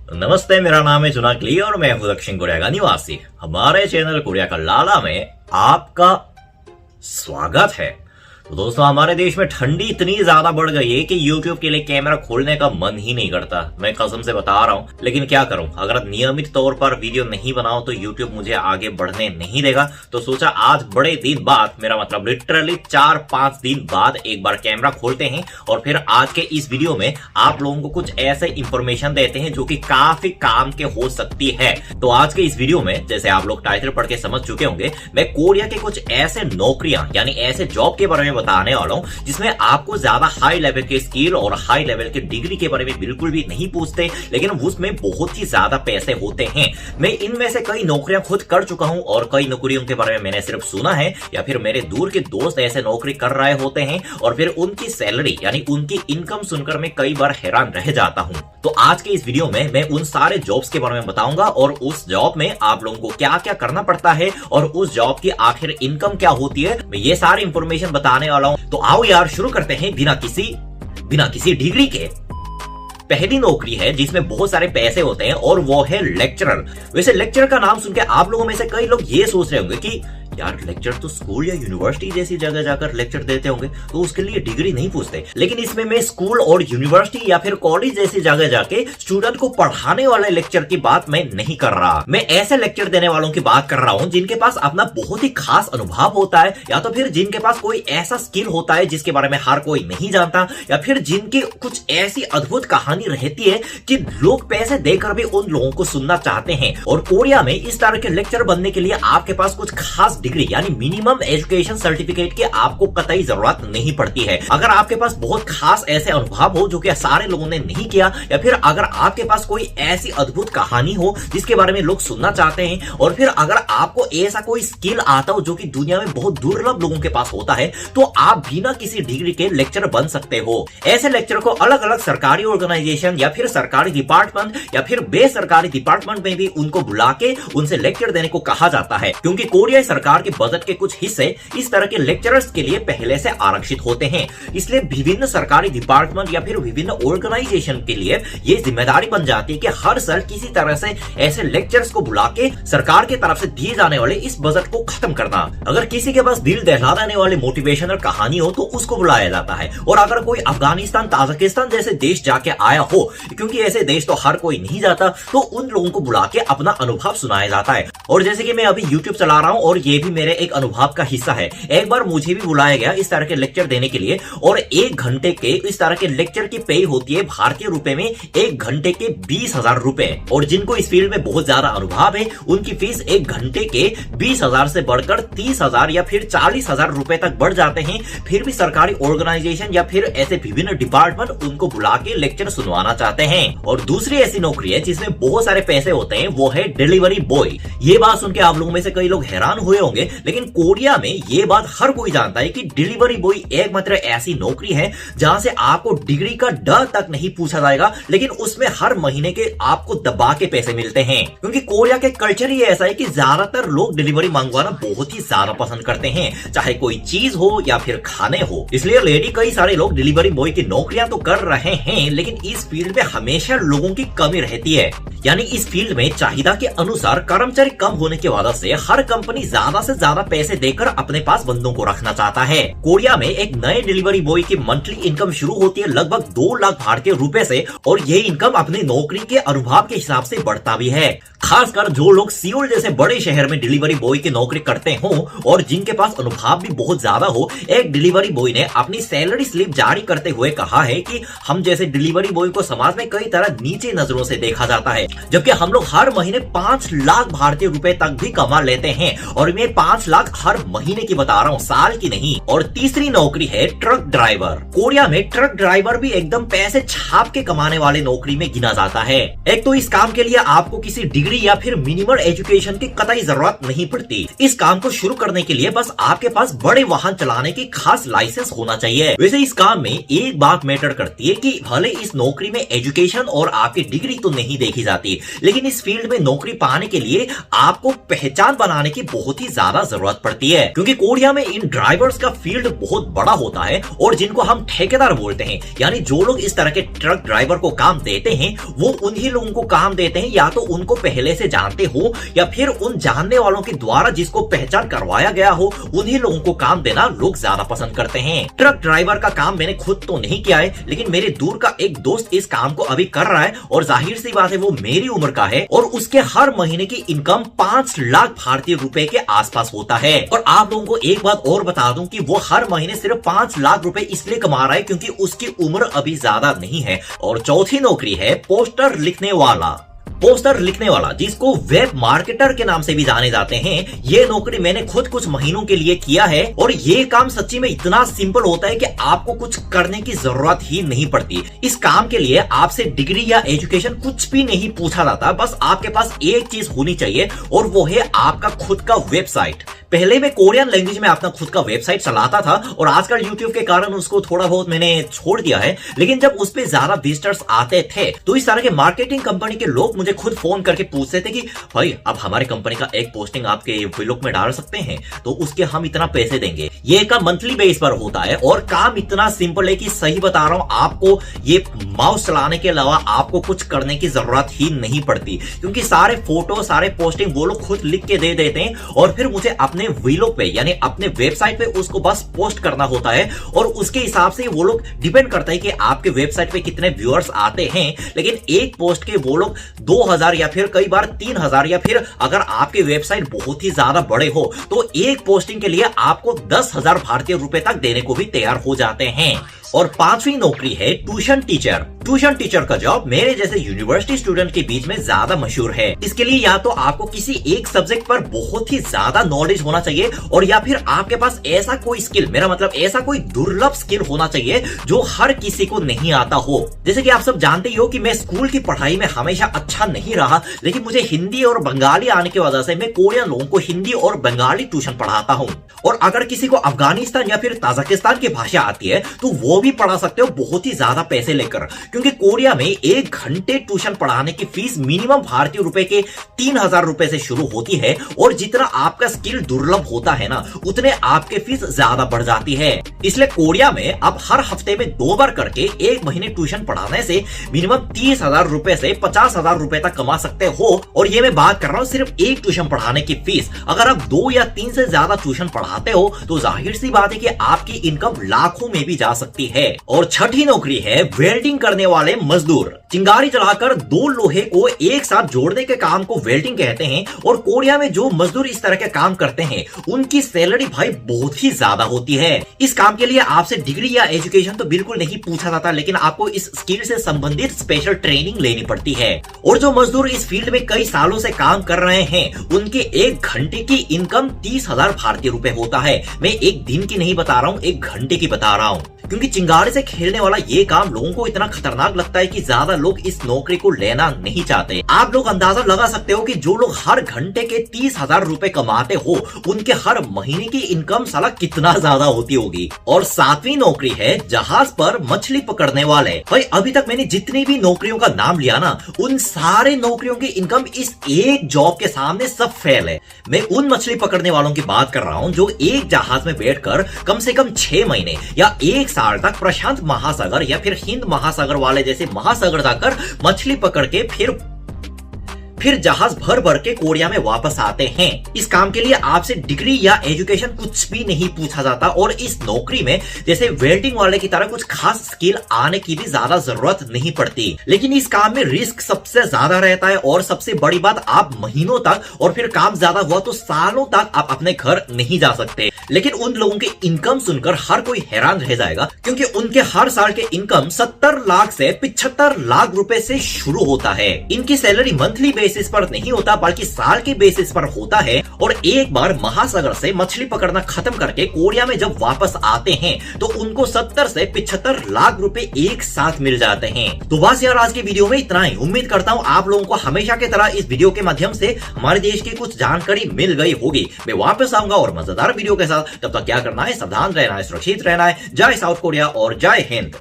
नमस्ते, मेरा नाम है जुनाकली और मैं हूं दक्षिण कोरिया का निवासी। हमारे चैनल कोरिया का लाला में आपका स्वागत है। तो दोस्तों, हमारे देश में ठंडी इतनी ज्यादा बढ़ गई है कि YouTube के लिए कैमरा खोलने का मन ही नहीं करता। मैं कसम से बता रहा हूँ, लेकिन क्या करूँ, अगर नियमित तौर पर वीडियो नहीं बनाऊं तो YouTube मुझे आगे बढ़ने नहीं देगा। तो सोचा आज बड़े दिन बाद, मेरा मतलब लिटरली 4-5 दिन बाद एक बार कैमरा खोलते हैं और फिर आज के इस वीडियो में आप लोगों को कुछ ऐसे इंफॉर्मेशन देते हैं जो कि काफी काम के हो सकती है। तो आज के इस वीडियो में, जैसे आप लोग टाइटल पढ़ के समझ चुके होंगे, मैं कोरिया के कुछ ऐसे नौकरियां यानी ऐसे जॉब के बारे में बताने वाला हूं जिसमें आपको ज्यादा हाई लेवल के स्किल और हाई लेवल के डिग्री के बारे में बिल्कुल भी नहीं पूछते, लेकिन उसमें बहुत ही ज्यादा पैसे होते हैं। मैं इनमें से कई नौकरियां खुद कर चुका हूं और कई नौकरियों के बारे में मैंने सिर्फ सुना है या फिर मेरे दूर के दोस्त ऐसे नौकरी कर रहे होते हैं और फिर उनकी सैलरी यानी उनकी इनकम सुनकर मैं कई बार हैरान रह जाता हूं। तो आज के इस वीडियो में मैं उन सारे जॉब्स के बारे में बताऊंगा और उस जॉब में आप लोगों को क्या क्या करना पड़ता है और उस जॉब की आखिर इनकम क्या होती है, मैं ये सारी इंफॉर्मेशन बताने वाला हूं। तो आओ यार शुरू करते हैं बिना किसी डिग्री के। पहली नौकरी है जिसमें बहुत सारे पैसे होते हैं और वो है लेक्चरर। वैसे लेक्चरर का नाम सुनकर आप लोगों में से कई लोग ये सोच रहे होंगे कि यार लेक्चर तो स्कूल या यूनिवर्सिटी जैसी जगह जाकर लेक्चर देते होंगे तो उसके लिए डिग्री नहीं पूछते, लेकिन इसमें मैं स्कूल और यूनिवर्सिटी या फिर कॉलेज जैसी जगह जाके स्टूडेंट को पढ़ाने वाले लेक्चर की बात मैं नहीं कर रहा। मैं ऐसे लेक्चर देने वालों की बात कर रहा हूं जिनके पास अपना बहुत ही खास अनुभव होता है, या तो फिर जिनके पास कोई ऐसा स्किल होता है जिसके बारे में हर कोई नहीं जानता, या फिर जिनकी कुछ ऐसी अद्भुत कहानी रहती है कि लोग पैसे देकर भी उन लोगों को सुनना चाहते हैं। और कोरिया में इस तरह के लेक्चर बनने के लिए आपके पास कुछ खास डिग्री यानी मिनिमम एजुकेशन सर्टिफिकेट की आपको कतई जरूरत नहीं पड़ती है। अगर आपके पास बहुत खास ऐसे अनुभव हो जो कि सारे लोगों ने नहीं किया, या फिर अगर आपके पास कोई ऐसी अद्भुत कहानी हो जिसके बारे में लोग सुनना चाहते हैं, और फिर अगर आपको ऐसा कोई स्किल आता हो जो कि दुनिया में बहुत दुर्लभ लोगों के पास होता है, तो आप बिना किसी डिग्री के लेक्चर बन सकते हो। ऐसे लेक्चर को अलग अलग सरकारी ऑर्गेनाइजेशन या फिर सरकारी डिपार्टमेंट या फिर बेसरकारी डिपार्टमेंट में भी उनको बुला के उनसे लेक्चर देने को कहा जाता है, क्योंकि कोरिया सरकार के बजट के कुछ हिस्से इस तरह के लेक्चरर्स के लिए पहले से आरक्षित होते हैं। इसलिए विभिन्न सरकारी डिपार्टमेंट या फिर विभिन्न ऑर्गेनाइजेशन के लिए ये जिम्मेदारी बन जाती है कि हर साल किसी तरह से ऐसे लेक्चरर्स को बुला के सरकार की तरफ से दिए जाने वाले इस बजट को खत्म करना। अगर किसी के पास दिल दहला देने वाली मोटिवेशनल कहानी हो तो उसको बुलाया जाता है, और अगर कोई अफगानिस्तान ताजिकिस्तान जैसे देश जाके आया हो, क्योंकि ऐसे देश तो हर कोई नहीं जाता, तो उन लोगों को बुला के अपना अनुभव सुनाया जाता है। और जैसे कि मैं अभी YouTube चला रहा हूं और ये भी मेरे एक अनुभव का हिस्सा है। एक बार मुझे भी बुलाया गया इस तरह के लेक्चर देने के लिए, और 1 घंटे के इस तरह के लेक्चर की पे होती है भारतीय रुपए में 1 घंटे के 20,000 रुपए। और जिनको इस फील्ड में बहुत ज्यादा अनुभव है उनकी फीस 1 घंटे के 20,000 से बढ़कर 30,000 या फिर 40,000 रुपए तक बढ़ जाते हैं। फिर भी सरकारी ऑर्गेनाइजेशन या फिर ऐसे विभिन्न डिपार्टमेंट उनको बुला के लेक्चर सुनवाना चाहते हैं। और दूसरी ऐसी नौकरी है जिसमें बहुत सारे पैसे होते हैं, वो है डिलीवरी बॉय। ये बात सुन के आप लोगों में से कई लोग हैरान हुए होंगे, लेकिन कोरिया में ये बात हर कोई जानता है कि डिलीवरी बॉय एकमात्र ऐसी नौकरी है जहां से आपको डिग्री का डर तक नहीं पूछा जाएगा, लेकिन उसमें हर महीने के आपको दबा के पैसे मिलते हैं। क्योंकि कोरिया के कल्चर ही ऐसा है कि ज्यादातर लोग डिलीवरी मंगवाना बहुत ही ज्यादा पसंद करते हैं, चाहे कोई चीज हो या फिर खाने हो। इसलिए लेडी कई सारे लोग डिलीवरी बॉय की नौकरियां तो कर रहे हैं, लेकिन इस फील्ड में हमेशा लोगों की कमी रहती है। यानी इस फील्ड में चाहिदा के अनुसार कर्मचारी कम होने की वजह से हर कंपनी ज्यादा से ज्यादा पैसे देकर अपने पास बंदों को रखना चाहता है। कोरिया में एक नए डिलीवरी बॉय की मंथली इनकम शुरू होती है लगभग 2 लाख भारतीय रुपए से, और ये इनकम अपनी नौकरी के अनुभव के हिसाब से बढ़ता भी है। खासकर जो लोग सियोल जैसे बड़े शहर में डिलीवरी बॉय की नौकरी करते हो और जिनके पास अनुभव भी बहुत ज्यादा हो, एक डिलीवरी बॉय ने अपनी सैलरी स्लिप जारी करते हुए कहा है कि हम जैसे डिलीवरी बॉय को समाज में कई तरह नीचे नजरों से देखा जाता है, जबकि हम लोग हर महीने 5 लाख भारतीय रुपए तक भी कमा लेते हैं। और मैं 5 लाख हर महीने की बता रहा हूँ, साल की नहीं। और तीसरी नौकरी है ट्रक ड्राइवर। कोरिया में ट्रक ड्राइवर भी एकदम पैसे छाप के कमाने वाले नौकरी में गिना जाता है। एक तो इस काम के लिए आपको किसी डिग्री डिग्री या फिर मिनिमम एजुकेशन की कतई जरूरत नहीं पड़ती। इस काम को शुरू करने के लिए बस आपके पास बड़े वाहन चलाने की खास लाइसेंस होना चाहिए। वैसे इस काम में एक बात मैटर करती है कि भले इस नौकरी में एजुकेशन और आपकी डिग्री तो नहीं देखी जाती, लेकिन इस फील्ड में नौकरी पाने के लिए आपको पहचान बनाने की बहुत ही ज्यादा जरूरत पड़ती है, क्योंकि कोरिया में इन ड्राइवर्स का फील्ड बहुत बड़ा होता है और जिनको हम ठेकेदार बोलते हैं, यानी जो लोग इस तरह के ट्रक ड्राइवर को काम देते हैं वो उन्हीं लोगों को काम देते हैं, या तो उनको पहले से जानते हो या फिर उन जानने वालों के द्वारा जिसको पहचान करवाया गया हो उन्हीं लोगों को काम देना लोग ज्यादा पसंद करते हैं। ट्रक ड्राइवर का काम मैंने खुद तो नहीं किया है, लेकिन मेरे दूर का एक दोस्त इस काम को अभी कर रहा है और जाहिर सी बात है वो मेरी उम्र का है और उसके हर महीने की इनकम 5 लाख भारतीय रुपए के आसपास होता है। और आप लोगों को एक बात और बता दूं कि वो हर महीने सिर्फ 5 लाख रुपए इसलिए कमा रहा है क्योंकि उसकी उम्र अभी ज्यादा नहीं है। और चौथी नौकरी है पोस्टर लिखने वाला। पोस्टर लिखने वाला, जिसको वेब मार्केटर के नाम से भी जाने जाते हैं, ये नौकरी मैंने खुद कुछ महीनों के लिए किया है और ये काम सच्ची में इतना सिंपल होता है कि आपको कुछ करने की जरूरत ही नहीं पड़ती। इस काम के लिए आपसे डिग्री या एजुकेशन कुछ भी नहीं पूछा जाता, बस आपके पास एक चीज होनी चाहिए और वो है आपका खुद का वेबसाइट। पहले मैं कोरियन लैंग्वेज में अपना खुद का वेबसाइट चलाता था और आजकल यूट्यूब के कारण उसको थोड़ा बहुत मैंने छोड़ दिया है, लेकिन जब उस पे ज्यादा विजिटर्स आते थे तो इस तरह के मार्केटिंग कंपनी के लोग मुझे खुद फोन करके पूछते थे कि भाई अब हमारे कंपनी का एक पोस्टिंग आपके व्लॉग में डाल सकते हैं तो उसके हम इतना पैसे देंगे। ये काम मंथली बेस पर होता है और काम इतना सिंपल है कि सही बता रहा हूं आपको, ये माउस चलाने के अलावा आपको कुछ करने की जरूरत ही नहीं पड़ती, क्योंकि सारे फोटो सारे पोस्टिंग वो लोग खुद लिख के दे देते हैं और फिर मुझे अपने व्लॉग पे यानी अपने वेबसाइट पे उसको बस पोस्ट करना होता है और उसके हिसाब से वो लोग डिपेंड करता है कि आपके वेबसाइट पे कितने व्यूअर्स आते हैं। लेकिन एक पोस्ट के वो लोग 2000 या फिर कई बार 3000 या फिर अगर आपके वेबसाइट बहुत ही ज्यादा बड़े हो तो एक पोस्टिंग के लिए आपको 10,000 भारतीय रुपए तक देने को भी तैयार हो जाते हैं। और पांचवी नौकरी है ट्यूशन टीचर। ट्यूशन टीचर का जॉब मेरे जैसे यूनिवर्सिटी स्टूडेंट के बीच में ज्यादा मशहूर है। इसके लिए या तो आपको किसी एक सब्जेक्ट पर बहुत ही ज्यादा नॉलेज होना चाहिए और या फिर आपके पास ऐसा कोई स्किल, मेरा मतलब ऐसा कोई दुर्लभ स्किल होना चाहिए जो हर किसी को नहीं आता हो। जैसे कि आप सब जानते ही हो कि मैं स्कूल की पढ़ाई में हमेशा अच्छा नहीं रहा, लेकिन मुझे हिंदी और बंगाली आने की वजह से मैं कोरियन लोगों को हिंदी और बंगाली ट्यूशन पढ़ाता हूँ। और अगर किसी को अफगानिस्तान या फिर ताजिकिस्तान की भाषा आती है तो वो भी पढ़ा सकते हो बहुत ही ज्यादा पैसे लेकर, क्योंकि कोरिया में 1 घंटे ट्यूशन पढ़ाने की फीस मिनिमम भारतीय रुपए के 3000 रुपए से शुरू होती है और जितना आपका स्किल दुर्लभ होता है ना उतने आपके फीस ज्यादा बढ़ जाती है। इसलिए कोरिया में आप हर हफ्ते में 2 बार करके 1 महीने ट्यूशन पढ़ाने से मिनिमम 30,000 रुपए से 50,000 रुपए तक कमा सकते हो। और ये मैं बात कर रहा हूँ सिर्फ एक ट्यूशन पढ़ाने की फीस। अगर आप 2 या 3 से ज्यादा ट्यूशन पढ़ाते हो तो जाहिर सी बात है कि आपकी इनकम लाखों में भी जा सकती है। और छठी नौकरी है वेल्डिंग करने वाले मजदूर। चिंगारी जलाकर 2 लोहे को एक साथ जोड़ने के काम को वेल्डिंग कहते हैं और कोरिया में जो मजदूर इस तरह के काम करते हैं उनकी सैलरी भाई बहुत ही ज्यादा होती है। इस काम के लिए आपसे डिग्री या एजुकेशन तो बिल्कुल नहीं पूछा जाता, लेकिन आपको इस स्किल से संबंधित स्पेशल ट्रेनिंग लेनी पड़ती है। और जो मजदूर इस फील्ड में कई सालों से काम कर रहे हैं उनके 1 घंटे की इनकम 30,000 भारतीय रुपए होता है। मैं एक दिन की नहीं बता रहा हूँ, 1 घंटे की बता रहा हूँ, क्योंकि चिंगारी से खेलने वाला ये काम लोगों को इतना खतरनाक लगता है कि ज्यादा लोग इस नौकरी को लेना नहीं चाहते। आप लोग अंदाजा लगा सकते हो कि जो लोग हर घंटे के 30,000 रुपए कमाते हो उनके हर महीने की इनकम साला कितना ज्यादा होती होगी। और 7वीं नौकरी है जहाज पर मछली पकड़ने वाले। भाई अभी तक मैंने जितनी भी नौकरियों का नाम लिया ना उन सारे नौकरियों की इनकम इस एक जॉब के सामने सब फेल है। मैं उन मछली पकड़ने वालों की बात कर रहा हूँ जो एक जहाज में बैठकर कम से कम 6 महीने या 1 साल तक प्रशांत महासागर या फिर हिंद महासागर वाले जैसे महासागर जाकर मछली पकड़ के फिर जहाज भर भर के कोरिया में वापस आते हैं। इस काम के लिए आपसे डिग्री या एजुकेशन कुछ भी नहीं पूछा जाता और इस नौकरी में जैसे वेल्डिंग वाले की तरह कुछ खास स्किल आने की भी ज्यादा जरूरत नहीं पड़ती। लेकिन इस काम में रिस्क सबसे ज्यादा रहता है और सबसे बड़ी बात, आप महीनों तक और फिर काम ज्यादा हुआ तो सालों तक आप अपने घर नहीं जा सकते। लेकिन उन लोगों की इनकम सुनकर हर कोई हैरान रह जाएगा, क्योंकि उनके हर साल के इनकम 70 लाख से 75 लाख रुपए से शुरू होता है। इनकी सैलरी मंथली बेसिस पर नहीं होता बल्कि साल के बेसिस पर होता है। और एक बार महासागर से मछली पकड़ना खत्म करके कोरिया में जब वापस आते हैं तो उनको 70 से 75 लाख रुपए एक साथ मिल जाते हैं। तो बस यार आज की वीडियो में इतना ही। उम्मीद करता हूँ आप लोगों को हमेशा की तरह इस वीडियो के माध्यम से हमारे देश की कुछ जानकारी मिल गई होगी। मैं वापस आऊंगा और मजेदार वीडियो के साथ। तब तक क्या करना है, सावधान रहना है, सुरक्षित रहना है। जय साउथ कोरिया और जय हिंद।